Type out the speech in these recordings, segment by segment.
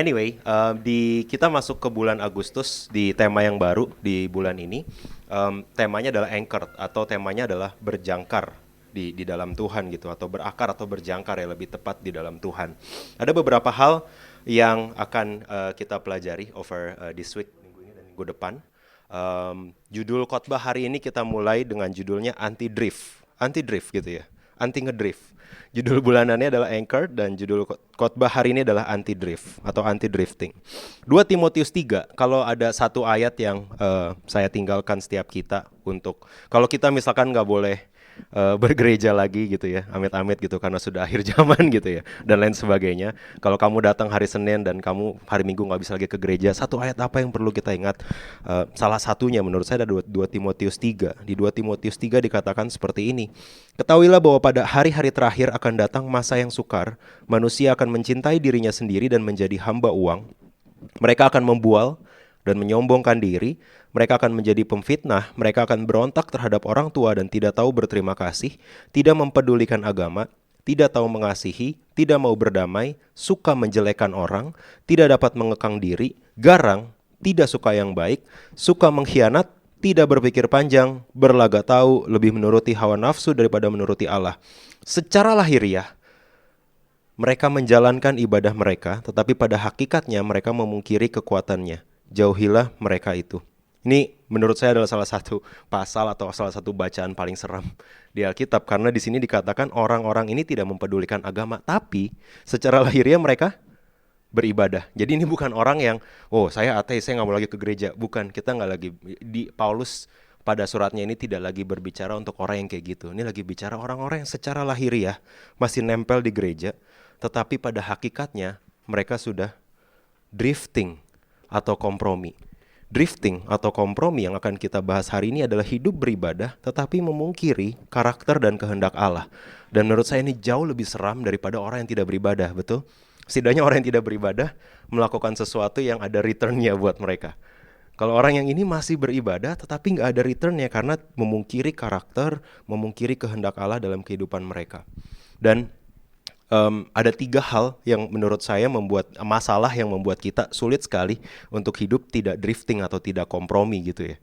Anyway, kita masuk ke bulan Agustus di tema yang baru di bulan ini. Temanya adalah anchored atau temanya adalah berjangkar di dalam Tuhan gitu, atau berakar atau berjangkar ya lebih tepat di dalam Tuhan. Ada beberapa hal yang akan kita pelajari over this week, minggu ini dan minggu depan. Judul khotbah hari ini kita mulai dengan judulnya anti-drift gitu ya, anti ngedrift. Judul bulanannya adalah Anchor dan judul khotbah hari ini adalah anti-drift atau anti-drifting. 2 Timotius 3, kalau ada satu ayat yang saya tinggalkan setiap kita untuk, kalau kita misalkan nggak boleh bergereja lagi gitu ya, amit-amit gitu karena sudah akhir zaman gitu ya, dan lain sebagainya. Kalau kamu datang hari Senin dan kamu hari Minggu nggak bisa lagi ke gereja, satu ayat apa yang perlu kita ingat? Salah satunya menurut saya ada 2 Timotius 3. Di 2 Timotius 3 dikatakan seperti ini. Ketahuilah bahwa pada hari-hari terakhir akan datang masa yang sukar, manusia akan mencintai dirinya sendiri dan menjadi hamba uang. Mereka akan membual dan menyombongkan diri, mereka akan menjadi pemfitnah, mereka akan berontak terhadap orang tua dan tidak tahu berterima kasih, tidak mempedulikan agama, tidak tahu mengasihi, tidak mau berdamai, suka menjelekkan orang, tidak dapat mengekang diri, garang, tidak suka yang baik, suka mengkhianat, tidak berpikir panjang, berlagak tahu, lebih menuruti hawa nafsu daripada menuruti Allah. Secara lahiriah, mereka menjalankan ibadah mereka, tetapi pada hakikatnya mereka memungkiri kekuatannya. Jauhilah mereka itu. Ini menurut saya adalah salah satu pasal atau salah satu bacaan paling seram di Alkitab, karena di sini dikatakan orang-orang ini tidak mempedulikan agama, tapi secara lahiriah mereka beribadah. Jadi ini bukan orang yang, oh saya ateis, saya nggak mau lagi ke gereja. Bukan, kita nggak lagi, di Paulus pada suratnya ini tidak lagi berbicara untuk orang yang kayak gitu. Ini lagi bicara orang-orang yang secara lahiriah masih nempel di gereja, tetapi pada hakikatnya mereka sudah drifting atau kompromi. Drifting atau kompromi yang akan kita bahas hari ini adalah hidup beribadah tetapi memungkiri karakter dan kehendak Allah. Dan menurut saya ini jauh lebih seram daripada orang yang tidak beribadah, betul? Setidaknya orang yang tidak beribadah melakukan sesuatu yang ada return-nya buat mereka. Kalau orang yang ini masih beribadah tetapi nggak ada return-nya karena memungkiri karakter, memungkiri kehendak Allah dalam kehidupan mereka. Dan ada 3 hal yang menurut saya masalah yang membuat kita sulit sekali untuk hidup tidak drifting atau tidak kompromi gitu ya.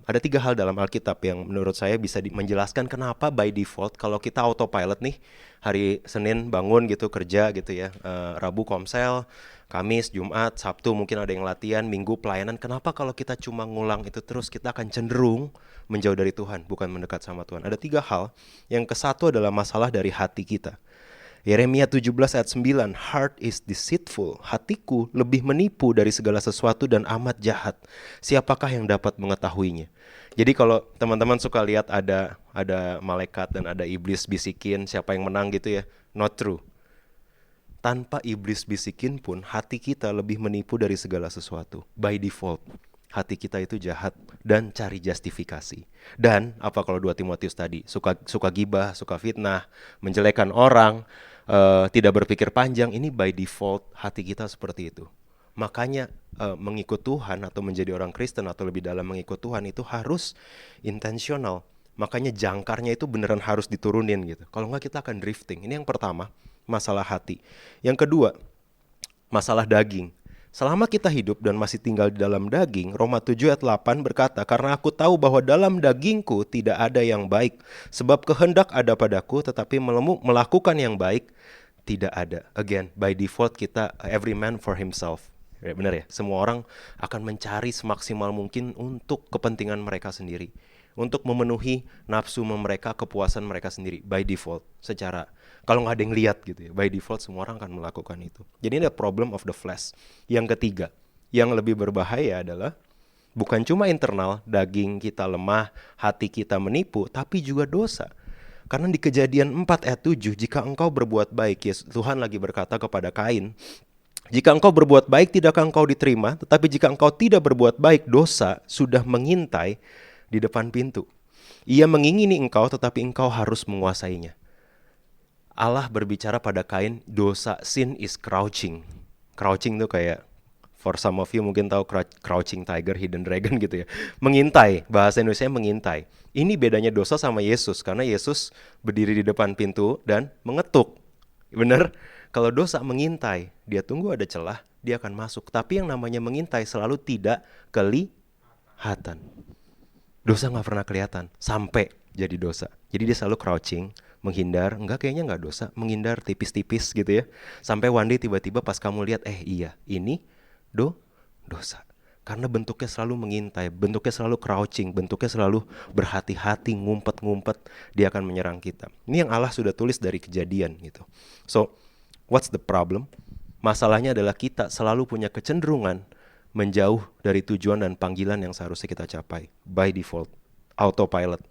Ada 3 hal dalam Alkitab yang menurut saya bisa menjelaskan kenapa by default kalau kita autopilot nih, hari Senin bangun gitu kerja gitu ya, Rabu komsel, Kamis, Jumat, Sabtu mungkin ada yang latihan, Minggu pelayanan. Kenapa kalau kita cuma ngulang itu terus kita akan cenderung menjauh dari Tuhan, bukan mendekat sama Tuhan. Ada 3 hal. Yang ke-1 adalah masalah dari hati kita. Yeremia 17 ayat 9, heart is deceitful, hatiku lebih menipu dari segala sesuatu dan amat jahat. Siapakah yang dapat mengetahuinya? Jadi kalau teman-teman suka lihat ada malaikat dan ada iblis bisikin siapa yang menang gitu ya, not true. Tanpa iblis bisikin pun hati kita lebih menipu dari segala sesuatu. By default, hati kita itu jahat dan cari justifikasi. Dan apa kalau 2 Timotius tadi, suka gibah, suka fitnah, menjelekan orang, tidak berpikir panjang, ini by default hati kita seperti itu. Makanya mengikut Tuhan atau menjadi orang Kristen atau lebih dalam mengikut Tuhan itu harus intentional. Makanya jangkarnya itu beneran harus diturunin gitu. Kalau enggak kita akan drifting. Ini yang pertama, masalah hati. Yang kedua, masalah daging. Selama kita hidup dan masih tinggal di dalam daging, Roma 7 ayat 8 berkata, karena aku tahu bahwa dalam dagingku tidak ada yang baik, sebab kehendak ada padaku, tetapi melakukan yang baik tidak ada. Again, by default kita every man for himself. Ya, benar ya, semua orang akan mencari semaksimal mungkin untuk kepentingan mereka sendiri, untuk memenuhi nafsu mereka, kepuasan mereka sendiri by default. Secara kalau nggak ada yang lihat gitu ya, by default semua orang akan melakukan itu. Jadi ada problem of the flesh. Yang ketiga, yang lebih berbahaya adalah bukan cuma internal, daging kita lemah, hati kita menipu, tapi juga dosa. Karena di Kejadian 4 ayat 7, jika engkau berbuat baik, ya Tuhan lagi berkata kepada Kain, jika engkau berbuat baik tidakkah engkau diterima, tetapi jika engkau tidak berbuat baik, dosa sudah mengintai di depan pintu. Ia mengingini engkau tetapi engkau harus menguasainya. Allah berbicara pada Kain, dosa, sin is crouching. Crouching tuh kayak, for some of you mungkin tahu crouching tiger, hidden dragon gitu ya. Mengintai, bahasa Indonesia mengintai. Ini bedanya dosa sama Yesus, karena Yesus berdiri di depan pintu dan mengetuk. Bener? Kalau dosa mengintai, dia tunggu ada celah, dia akan masuk. Tapi yang namanya mengintai selalu tidak kelihatan. Dosa nggak pernah kelihatan sampai jadi dosa. Jadi dia selalu crouching, menghindar. Enggak, kayaknya nggak dosa, menghindar tipis-tipis gitu ya. Sampai one day tiba-tiba pas kamu lihat, iya ini dosa. Karena bentuknya selalu mengintai, bentuknya selalu crouching, bentuknya selalu berhati-hati, ngumpet-ngumpet, dia akan menyerang kita. Ini yang Allah sudah tulis dari Kejadian gitu. So, what's the problem? Masalahnya adalah kita selalu punya kecenderungan menjauh dari tujuan dan panggilan yang seharusnya kita capai. By default, autopilot.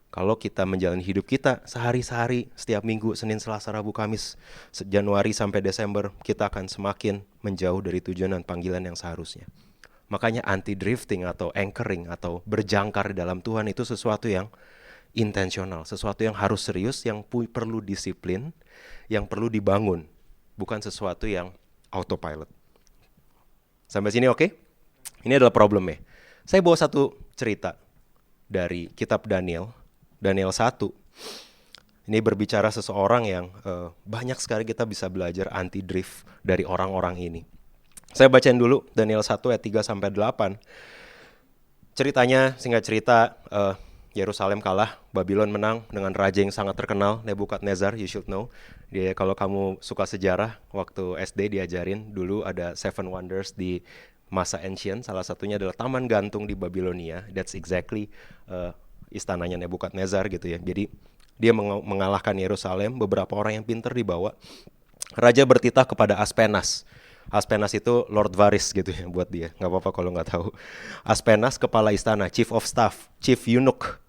Kalau kita menjalani hidup kita sehari-hari, setiap minggu, Senin, Selasa, Rabu, Kamis, Januari sampai Desember, kita akan semakin menjauh dari tujuan dan panggilan yang seharusnya. Makanya anti-drifting atau anchoring atau berjangkar di dalam Tuhan itu sesuatu yang intensional, sesuatu yang harus serius, yang perlu disiplin, yang perlu dibangun, bukan sesuatu yang autopilot. Sampai sini oke? Ini adalah problemnya. Saya bawa satu cerita dari kitab Daniel 1. Ini berbicara seseorang yang banyak sekali kita bisa belajar anti-drift dari orang-orang ini. Saya bacain dulu Daniel 1 ayat 3-8. Ceritanya, singkat cerita, Yerusalem kalah, Babylon menang dengan raja yang sangat terkenal, Nebukadnezar, you should know. Dia, kalau kamu suka sejarah, waktu SD diajarin dulu ada 7 wonders di masa ancient, salah satunya adalah taman gantung di Babilonia. That's exactly istananya Nebukadnezar gitu ya. Jadi dia mengalahkan Yerusalem, beberapa orang yang pintar dibawa. Raja bertitah kepada Aspenas. Aspenas itu Lord Varis gitu ya buat dia. Gak apa-apa kalau gak tahu. Aspenas kepala istana, chief of staff, chief eunuch,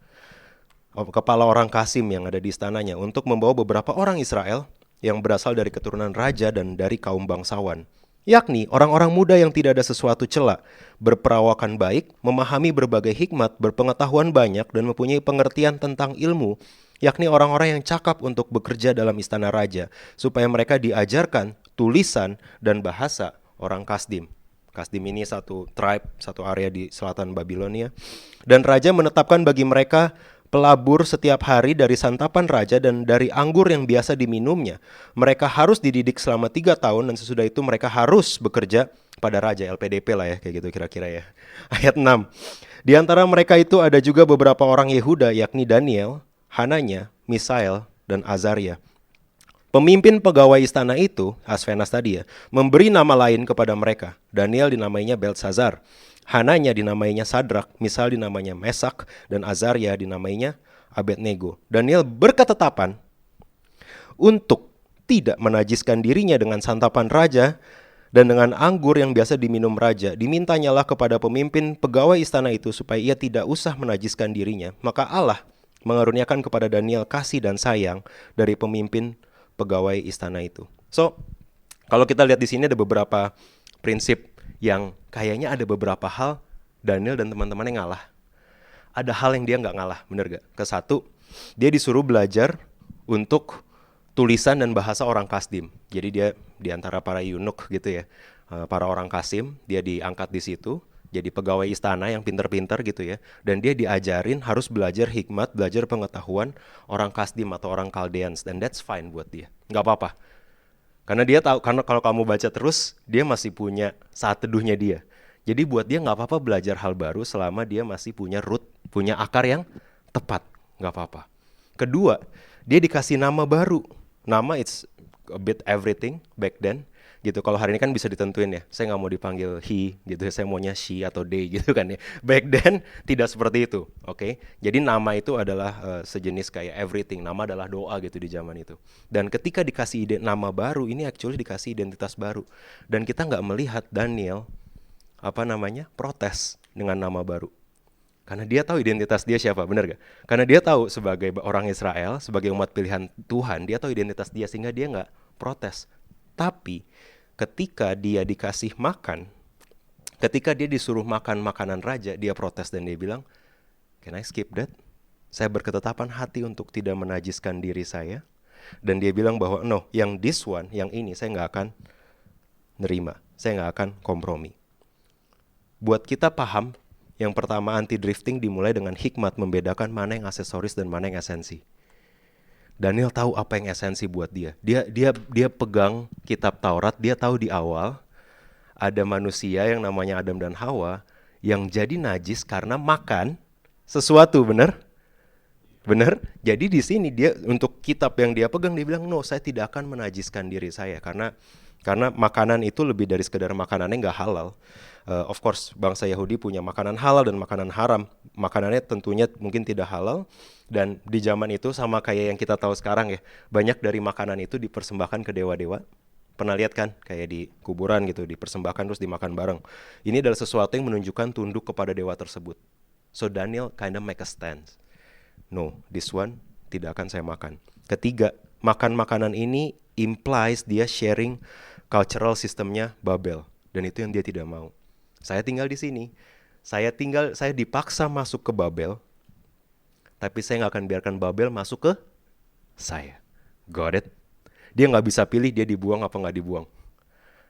kepala orang Kasim yang ada di istananya, untuk membawa beberapa orang Israel yang berasal dari keturunan raja dan dari kaum bangsawan, yakni orang-orang muda yang tidak ada sesuatu cela, berperawakan baik, memahami berbagai hikmat, berpengetahuan banyak, dan mempunyai pengertian tentang ilmu, yakni orang-orang yang cakap untuk bekerja dalam istana raja, supaya mereka diajarkan tulisan dan bahasa orang Kasdim. Kasdim ini satu tribe, satu area di selatan Babilonia. Dan raja menetapkan bagi mereka pelabur setiap hari dari santapan raja dan dari anggur yang biasa diminumnya. Mereka harus dididik selama 3 tahun dan sesudah itu mereka harus bekerja pada raja, LPDP lah ya, kayak gitu kira-kira ya. Ayat 6. Di antara mereka itu ada juga beberapa orang Yehuda, yakni Daniel, Hananya, Misael, dan Azaria. Pemimpin pegawai istana itu, Aspenas tadi ya, memberi nama lain kepada mereka. Daniel dinamainya Beltsazar, Hananya dinamainya Sadrak, Misael dinamainya Mesak, dan Azaria dinamainya Abednego. Daniel berketetapan untuk tidak menajiskan dirinya dengan santapan raja dan dengan anggur yang biasa diminum raja. Dimintanyalah kepada pemimpin pegawai istana itu supaya ia tidak usah menajiskan dirinya. Maka Allah mengaruniakan kepada Daniel kasih dan sayang dari pemimpin pegawai istana itu. So, kalau kita lihat di sini ada beberapa prinsip yang kayaknya ada beberapa hal Daniel dan teman-temannya ngalah. Ada hal yang dia nggak ngalah, bener gak? Kesatu, dia disuruh belajar untuk tulisan dan bahasa orang Kasdim. Jadi dia di antara para eunuch gitu ya, para orang Kasim, dia diangkat di situ. Jadi pegawai istana yang pinter-pinter gitu ya. Dan dia diajarin harus belajar hikmat, belajar pengetahuan orang Kasdim atau orang Chaldeans. Dan that's fine buat dia, gak apa-apa. Karena dia tahu, karena kalau kamu baca terus, dia masih punya saat teduhnya dia. Jadi buat dia gak apa-apa belajar hal baru selama dia masih punya root, punya akar yang tepat, gak apa-apa. Kedua, dia dikasih nama baru. Nama it's a bit everything back then. Gitu. Kalau hari ini kan bisa ditentuin ya, saya nggak mau dipanggil he gitu, saya maunya she atau they gitu kan ya. Back then tidak seperti itu, oke? Jadi nama itu adalah sejenis kayak everything, nama adalah doa gitu di zaman itu. Dan ketika dikasih nama baru, ini actually dikasih identitas baru. Dan kita nggak melihat Daniel protes dengan nama baru. Karena dia tahu identitas dia siapa, benar gak? Karena dia tahu sebagai orang Israel, sebagai umat pilihan Tuhan, dia tahu identitas dia sehingga dia nggak protes. Tapi ketika dia dikasih makan, ketika dia disuruh makan makanan raja, dia protes dan dia bilang, "Can I skip that? Saya berketetapan hati untuk tidak menajiskan diri saya." Dan dia bilang bahwa no, yang this one, yang ini saya nggak akan nerima, saya nggak akan kompromi. Buat kita paham, yang pertama anti-drifting dimulai dengan hikmat membedakan mana yang aksesoris dan mana yang esensi. Daniel tahu apa yang esensi buat dia. Dia pegang kitab Taurat, dia tahu di awal ada manusia yang namanya Adam dan Hawa yang jadi najis karena makan sesuatu, benar? Benar? Jadi di sini dia untuk kitab yang dia pegang dia bilang, "No, saya tidak akan menajiskan diri saya karena makanan itu lebih dari sekedar makanannya nggak halal." Of course, bangsa Yahudi punya makanan halal dan makanan haram. Makanannya tentunya mungkin tidak halal, dan di zaman itu sama kayak yang kita tahu sekarang ya, banyak dari makanan itu dipersembahkan ke dewa-dewa. Pernah lihat kan, kayak di kuburan gitu, dipersembahkan terus dimakan bareng. Ini adalah sesuatu yang menunjukkan tunduk kepada dewa tersebut. So Daniel kind of make a stand. No, this one tidak akan saya makan. Ketiga, makan makanan ini implies dia sharing cultural systemnya Babel, dan itu yang dia tidak mau. Saya tinggal di sini, saya dipaksa masuk ke Babel, tapi saya nggak akan biarkan Babel masuk ke saya. Got it? Dia nggak bisa pilih dia dibuang apa nggak dibuang.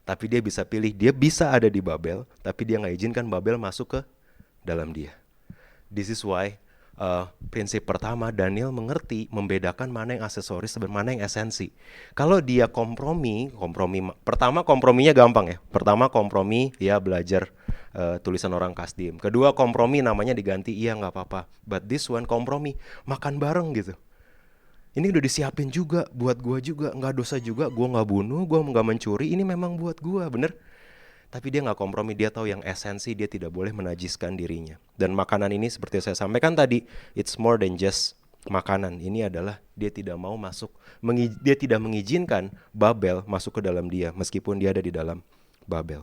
Tapi dia bisa pilih, dia bisa ada di Babel, tapi dia nggak izinkan Babel masuk ke dalam dia. This is why prinsip pertama, Daniel mengerti membedakan mana yang aksesoris dan mana yang esensi. Kalau dia kompromi, pertama komprominya gampang ya. Pertama kompromi, ya belajar tulisan orang Kasdim. Kedua kompromi namanya diganti, iya nggak apa-apa. But this one kompromi, makan bareng gitu. Ini udah disiapin juga buat gua juga, nggak dosa juga, gua nggak bunuh, gua nggak mencuri, ini memang buat gua, bener? Tapi dia nggak kompromi, dia tahu yang esensi, dia tidak boleh menajiskan dirinya. Dan makanan ini seperti saya sampaikan tadi, it's more than just makanan. Ini adalah dia tidak mau masuk, dia tidak mengizinkan Babel masuk ke dalam dia, meskipun dia ada di dalam Babel.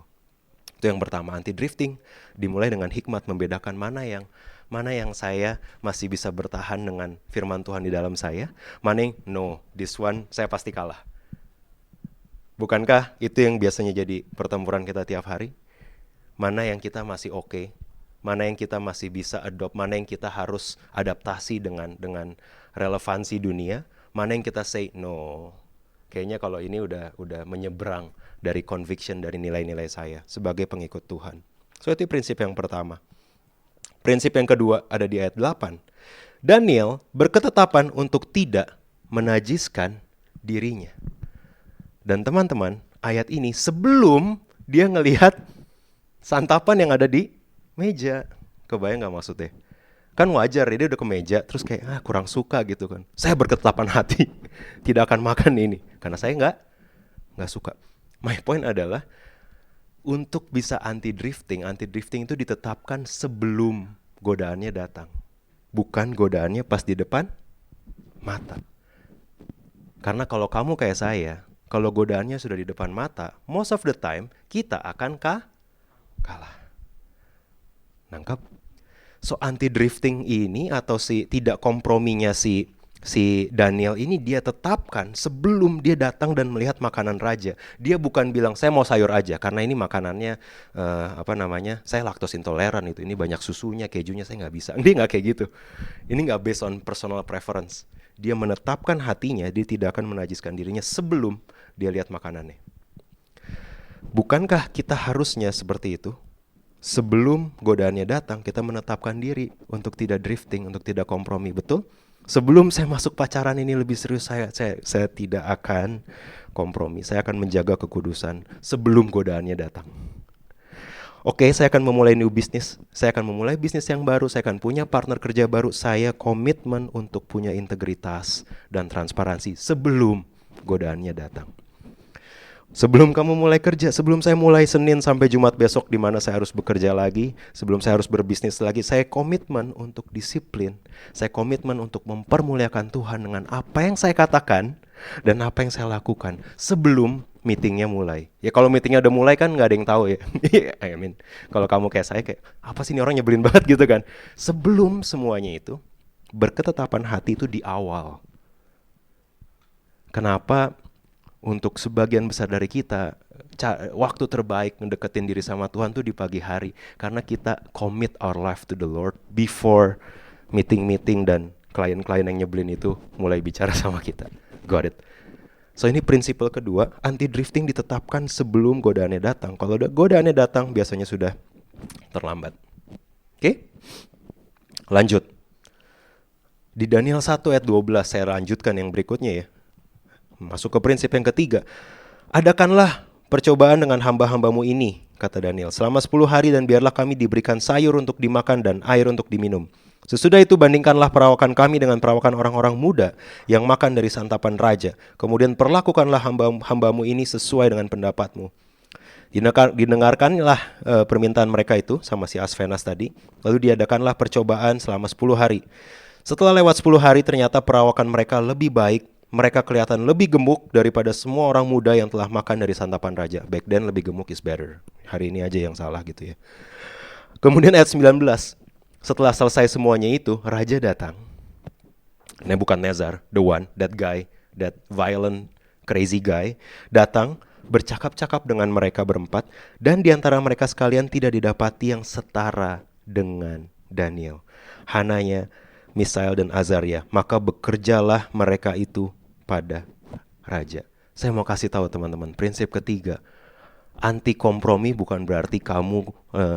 Itu yang pertama, anti drifting. Dimulai dengan hikmat, membedakan mana yang saya masih bisa bertahan dengan firman Tuhan di dalam saya, mana yang no, this one saya pasti kalah. Bukankah itu yang biasanya jadi pertempuran kita tiap hari? Mana yang kita masih oke, mana yang kita masih bisa adopt, mana yang kita harus adaptasi dengan relevansi dunia, mana yang kita say no. Kayaknya kalau ini udah menyeberang dari conviction, dari nilai-nilai saya sebagai pengikut Tuhan. So itu prinsip yang pertama. Prinsip yang kedua ada di ayat 8. Daniel berketetapan untuk tidak menajiskan dirinya. Dan teman-teman, ayat ini sebelum dia ngelihat santapan yang ada di meja. Kebayang gak maksudnya? Kan wajar, dia udah ke meja, terus kayak kurang suka gitu kan. Saya berketetapan hati, tidak akan makan ini. Karena saya nggak suka. My point adalah, untuk bisa anti drifting itu ditetapkan sebelum godaannya datang. Bukan godaannya pas di depan mata. Karena kalau kamu kayak saya, kalau godaannya sudah di depan mata, most of the time kita akan kalah. Nangkap? So anti drifting ini atau tidak komprominya si Daniel ini dia tetapkan sebelum dia datang dan melihat makanan raja. Dia bukan bilang saya mau sayur aja karena ini makanannya saya laktos intoleran itu. Ini banyak susunya, kejunya, saya nggak bisa. Dia nggak kayak gitu. Ini nggak based on personal preference. Dia menetapkan hatinya, dia tidak akan menajiskan dirinya sebelum dia lihat makanannya. Bukankah kita harusnya seperti itu? Sebelum godaannya datang, kita menetapkan diri untuk tidak drifting, untuk tidak kompromi, betul? Sebelum saya masuk pacaran ini lebih serius, saya tidak akan kompromi. Saya akan menjaga kekudusan sebelum godaannya datang. Oke, saya akan memulai new business. Saya akan memulai bisnis yang baru. Saya akan punya partner kerja baru. Saya komitmen untuk punya integritas dan transparansi sebelum godaannya datang. Sebelum kamu mulai kerja, sebelum saya mulai Senin sampai Jumat besok di mana saya harus bekerja lagi, sebelum saya harus berbisnis lagi, saya komitmen untuk disiplin. Saya komitmen untuk mempermuliakan Tuhan dengan apa yang saya katakan dan apa yang saya lakukan sebelum meetingnya mulai. Ya kalau meetingnya udah mulai kan nggak ada yang tahu ya. Kalau kamu kayak saya kayak apa sih ini orang nyebelin banget gitu kan. Sebelum semuanya itu, berketetapan hati itu di awal. Kenapa? Untuk sebagian besar dari kita, waktu terbaik mendeketin diri sama Tuhan tuh di pagi hari. Karena kita commit our life to the Lord before meeting-meeting dan klien-klien yang nyebelin itu mulai bicara sama kita. Got it? So ini prinsipal kedua, anti drifting ditetapkan sebelum godaannya datang. Kalau godaannya datang biasanya sudah terlambat. Oke? Lanjut. Di Daniel 1 ayat 12 saya lanjutkan yang berikutnya ya. Masuk ke prinsip yang ketiga. Adakanlah percobaan dengan hamba-hambamu ini, kata Daniel. Selama 10 hari dan biarlah kami diberikan sayur untuk dimakan dan air untuk diminum. Sesudah itu bandingkanlah perawakan kami dengan perawakan orang-orang muda yang makan dari santapan raja. Kemudian perlakukanlah hambamu ini sesuai dengan pendapatmu. Didengarkanlah permintaan mereka itu sama si Asfenas tadi. Lalu diadakanlah percobaan selama 10 hari. Setelah lewat 10 hari ternyata perawakan mereka lebih baik. Mereka kelihatan lebih gemuk daripada semua orang muda yang telah makan dari santapan raja. Back then lebih gemuk is better. Hari ini aja yang salah gitu ya. Kemudian ayat 19. Setelah selesai semuanya itu, raja datang. Nebukadnezar, the one, that guy, that violent, crazy guy, datang bercakap-cakap dengan mereka berempat, dan di antara mereka sekalian tidak didapati yang setara dengan Daniel. Hananya, Misael dan Azaria. Maka bekerjalah mereka itu pada raja. Saya mau kasih tahu teman-teman, prinsip ketiga, anti kompromi bukan berarti kamu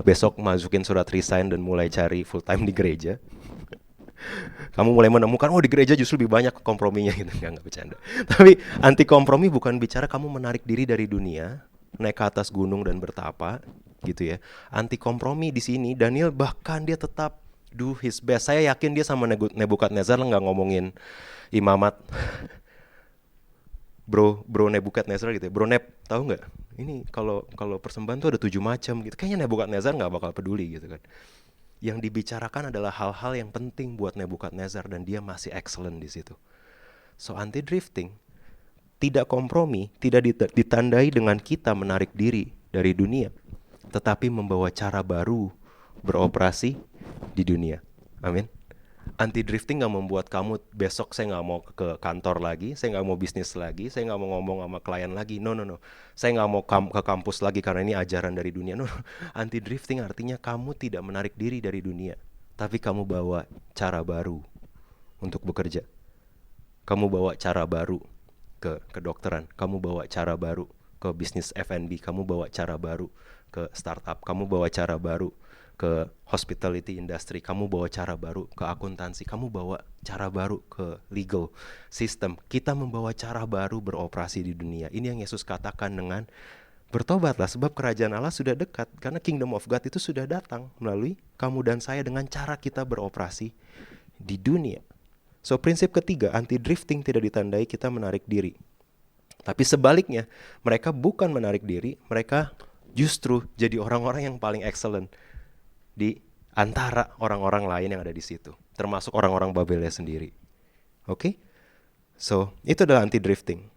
besok masukin surat resign dan mulai cari full time di gereja. Kamu mulai menemukan, oh di gereja justru lebih banyak komprominya gitu. Enggak bercanda. Tapi anti kompromi bukan bicara kamu menarik diri dari dunia, naik ke atas gunung dan bertapa gitu ya. Anti kompromi di sini Daniel bahkan dia tetap do his best. Saya yakin dia sama Nebukadnezar nggak ngomongin imamat. Bro Nebukadnezar gitu ya. Bro Neb, tahu nggak? Ini kalau persembahan tuh ada 7 macam gitu. Kayaknya Nebukadnezar nggak bakal peduli gitu kan. Yang dibicarakan adalah hal-hal yang penting buat Nebukadnezar dan dia masih excellent di situ. So anti drifting, tidak kompromi, tidak ditandai dengan kita menarik diri dari dunia, tetapi membawa cara baru beroperasi di dunia. Amin. Anti drifting gak membuat kamu besok saya gak mau ke kantor lagi, saya gak mau bisnis lagi, saya gak mau ngomong sama klien lagi. No. Saya gak mau ke kampus lagi karena ini ajaran dari dunia. No. Anti drifting artinya kamu tidak menarik diri dari dunia, tapi kamu bawa cara baru untuk bekerja. Kamu bawa cara baru ke kedokteran, kamu bawa cara baru ke bisnis F&B, kamu bawa cara baru ke startup, kamu bawa cara baru ke hospitality industry, kamu bawa cara baru ke akuntansi, kamu bawa cara baru ke legal system. Kita membawa cara baru beroperasi di dunia. Ini yang Yesus katakan dengan bertobatlah sebab kerajaan Allah sudah dekat. Karena kingdom of God itu sudah datang melalui kamu dan saya dengan cara kita beroperasi di dunia. So prinsip ketiga, anti drifting tidak ditandai kita menarik diri. Tapi sebaliknya, mereka bukan menarik diri, mereka justru jadi orang-orang yang paling excellent di antara orang-orang lain yang ada di situ, termasuk orang-orang Babelnya sendiri. Oke? So, itu adalah anti drifting.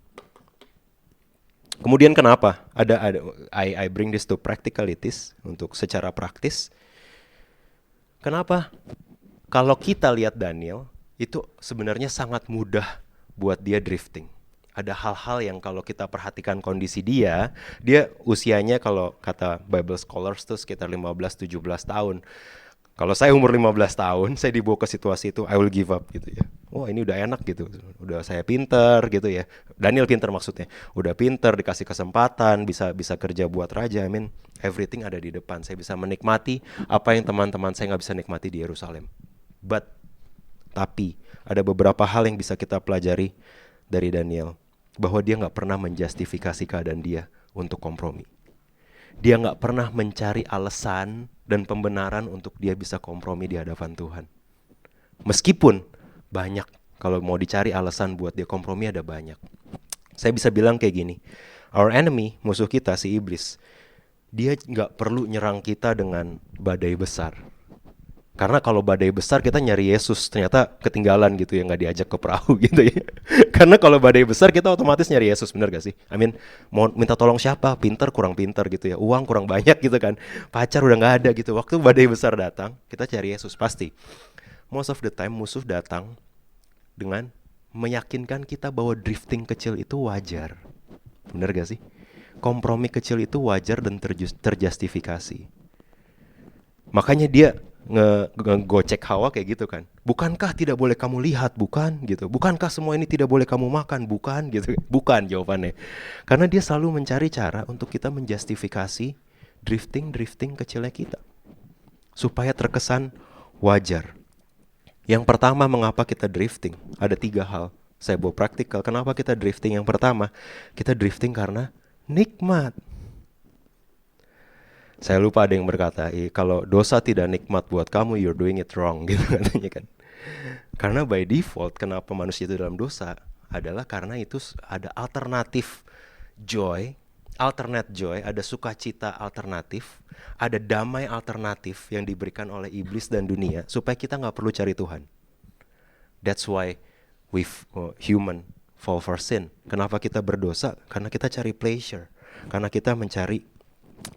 Kemudian kenapa? I bring this to practicalities, untuk secara praktis. Kenapa? Kalau kita lihat Daniel, itu sebenarnya sangat mudah buat dia drifting. Ada hal-hal yang kalau kita perhatikan kondisi dia usianya kalau kata Bible Scholars tuh sekitar 15-17 tahun. Kalau saya umur 15 tahun, saya dibawa ke situasi itu, I will give up gitu ya. Oh ini udah enak gitu, udah saya pinter gitu ya. Daniel pinter maksudnya, udah pinter, dikasih kesempatan, bisa kerja buat raja. I mean, everything ada di depan. Saya bisa menikmati apa yang teman-teman saya nggak bisa nikmati di Yerusalem. Tapi ada beberapa hal yang bisa kita pelajari dari Daniel, bahwa dia gak pernah menjustifikasi keadaan dia untuk kompromi. Dia gak pernah mencari alasan dan pembenaran untuk dia bisa kompromi di hadapan Tuhan. Meskipun banyak, kalau mau dicari alasan buat dia kompromi ada banyak. Saya bisa bilang kayak gini, our enemy, musuh kita si iblis, dia gak perlu nyerang kita dengan badai besar. Karena kalau badai besar kita nyari Yesus, ternyata ketinggalan gitu ya, gak diajak ke perahu gitu ya. Karena kalau badai besar kita otomatis nyari Yesus, benar gak sih? I mean, mau minta tolong siapa? Pinter kurang pinter gitu ya, uang kurang banyak gitu kan, pacar udah gak ada gitu. Waktu badai besar datang, kita cari Yesus pasti. Most of the time musuh datang dengan meyakinkan kita bahwa drifting kecil itu wajar. Benar gak sih? Kompromi kecil itu wajar dan terjustifikasi. Makanya dia ngegocek Hawa kayak gitu kan. Bukankah tidak boleh kamu lihat, bukan gitu. Bukankah semua ini tidak boleh kamu makan, bukan gitu. Bukan jawabannya. Karena dia selalu mencari cara untuk kita menjustifikasi drifting kecilnya kita, supaya terkesan wajar. Yang pertama, mengapa kita drifting? Ada 3 hal. Saya bawa praktikal. Kenapa kita drifting? Yang pertama, kita drifting karena nikmat. Saya lupa ada yang berkata, kalau dosa tidak nikmat buat kamu, you're doing it wrong gitu katanya kan. Karena by default kenapa manusia itu dalam dosa adalah karena itu ada alternatif joy, alternate joy, ada sukacita alternatif, ada damai alternatif yang diberikan oleh iblis dan dunia supaya kita nggak perlu cari Tuhan. That's why we human fall for sin. Kenapa kita berdosa? Karena kita cari pleasure, karena kita mencari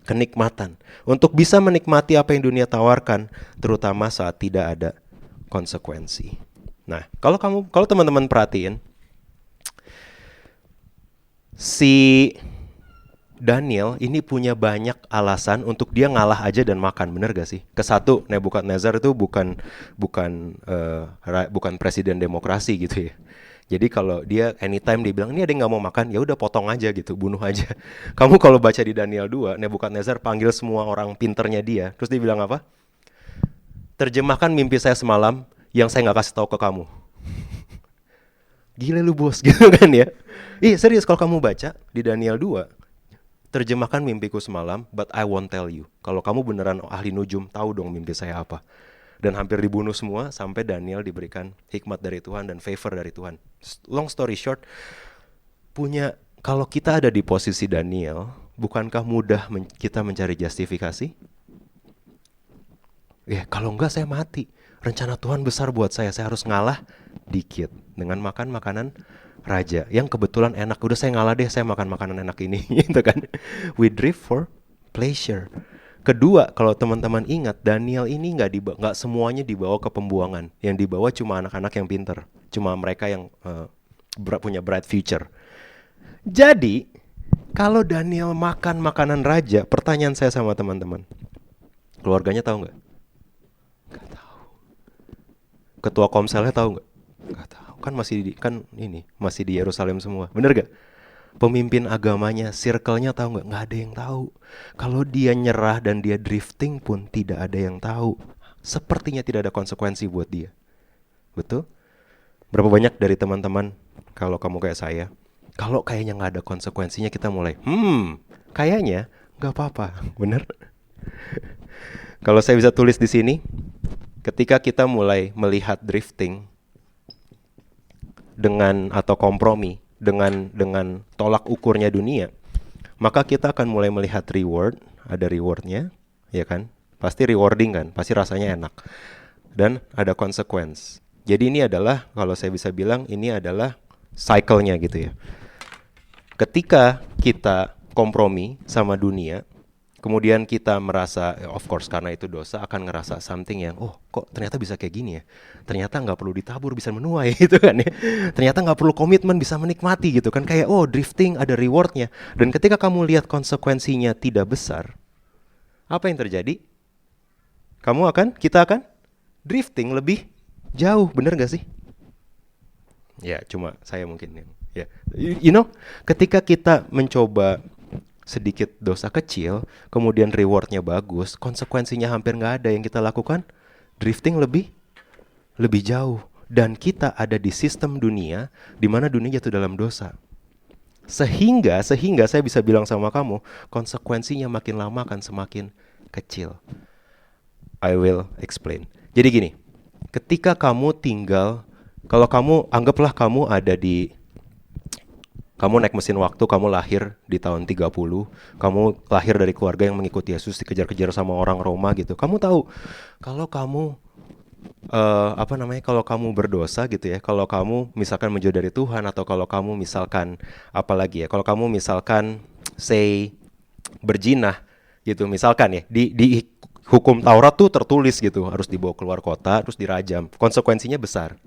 kenikmatan. Untuk bisa menikmati apa yang dunia tawarkan, terutama saat tidak ada konsekuensi. Nah, kalau teman-teman perhatiin, si Daniel ini punya banyak alasan untuk dia ngalah aja dan makan, bener gak sih? Kesatu, Nebukadnezar itu bukan presiden demokrasi gitu ya. Jadi kalau dia anytime dia bilang ini ada yang nggak mau makan, ya udah potong aja gitu, bunuh aja. Kamu kalau baca di Daniel 2, Nebukadnezar panggil semua orang pinternya dia, terus dia bilang apa? Terjemahkan mimpi saya semalam yang saya nggak kasih tahu ke kamu. Gila lu bos, gitu kan ya? Serius kalau kamu baca di Daniel 2, terjemahkan mimpiku semalam, but I won't tell you. Kalau kamu beneran ahli nujum, tahu dong mimpi saya apa. Dan hampir dibunuh semua sampai Daniel diberikan hikmat dari Tuhan dan favor dari Tuhan. Long story short, kalau kita ada di posisi Daniel, bukankah mudah kita mencari justifikasi? Ya, kalau enggak saya mati. Rencana Tuhan besar buat saya harus ngalah dikit dengan makan makanan raja yang kebetulan enak. Udah saya ngalah deh, saya makan makanan enak ini gitu kan. We drift for pleasure. Kedua, kalau teman-teman ingat, Daniel ini nggak semuanya dibawa ke pembuangan. Yang dibawa cuma anak-anak yang pinter, cuma mereka yang punya bright future. Jadi, kalau Daniel makan makanan raja, pertanyaan saya sama teman-teman, keluarganya tahu nggak? Nggak tahu. Ketua Komselnya tahu nggak? Nggak tahu. Masih di Yerusalem semua, bener gak? Pemimpin agamanya, circle-nya tahu nggak? Nggak ada yang tahu. Kalau dia nyerah dan dia drifting pun tidak ada yang tahu. Sepertinya tidak ada konsekuensi buat dia. Betul? Berapa banyak dari teman-teman, kalau kamu kayak saya, kalau kayaknya nggak ada konsekuensinya kita mulai, kayaknya nggak apa-apa, bener? Kalau saya bisa tulis di sini, ketika kita mulai melihat drifting atau kompromi dengan tolak ukurnya dunia, maka kita akan mulai melihat reward, ada rewardnya, ya kan? Pasti rewarding kan, pasti rasanya enak. Dan ada consequence. Jadi ini adalah, kalau saya bisa bilang, ini adalah cycle-nya gitu ya. Ketika kita kompromi sama dunia, kemudian kita merasa, of course karena itu dosa, akan ngerasa something yang, kok ternyata bisa kayak gini ya. Ternyata nggak perlu ditabur, bisa menuai gitu kan ya. Ternyata nggak perlu komitmen, bisa menikmati gitu kan. Kayak drifting ada rewardnya. Dan ketika kamu lihat konsekuensinya tidak besar, apa yang terjadi? Kita akan drifting lebih jauh, bener gak sih? Ya, cuma saya mungkin yang, ya. Ketika kita mencoba sedikit dosa kecil, kemudian rewardnya bagus, konsekuensinya hampir nggak ada. Yang kita lakukan drifting lebih jauh, dan kita ada di sistem dunia di mana dunia jatuh dalam dosa. Sehingga saya bisa bilang sama kamu, konsekuensinya makin lama akan semakin kecil. I will explain. Jadi gini, ketika kamu anggaplah kamu kamu naik mesin waktu, kamu lahir di tahun 30, kamu lahir dari keluarga yang mengikuti Yesus, dikejar-kejar sama orang Roma gitu. Kamu tahu, kalau kamu kalau kamu berdosa gitu ya, kalau kamu misalkan menjauh dari Tuhan, atau kalau kamu misalkan kalau kamu misalkan berzinah gitu, misalkan ya, di hukum Taurat tuh tertulis gitu, harus dibawa keluar kota, terus dirajam. Konsekuensinya besar.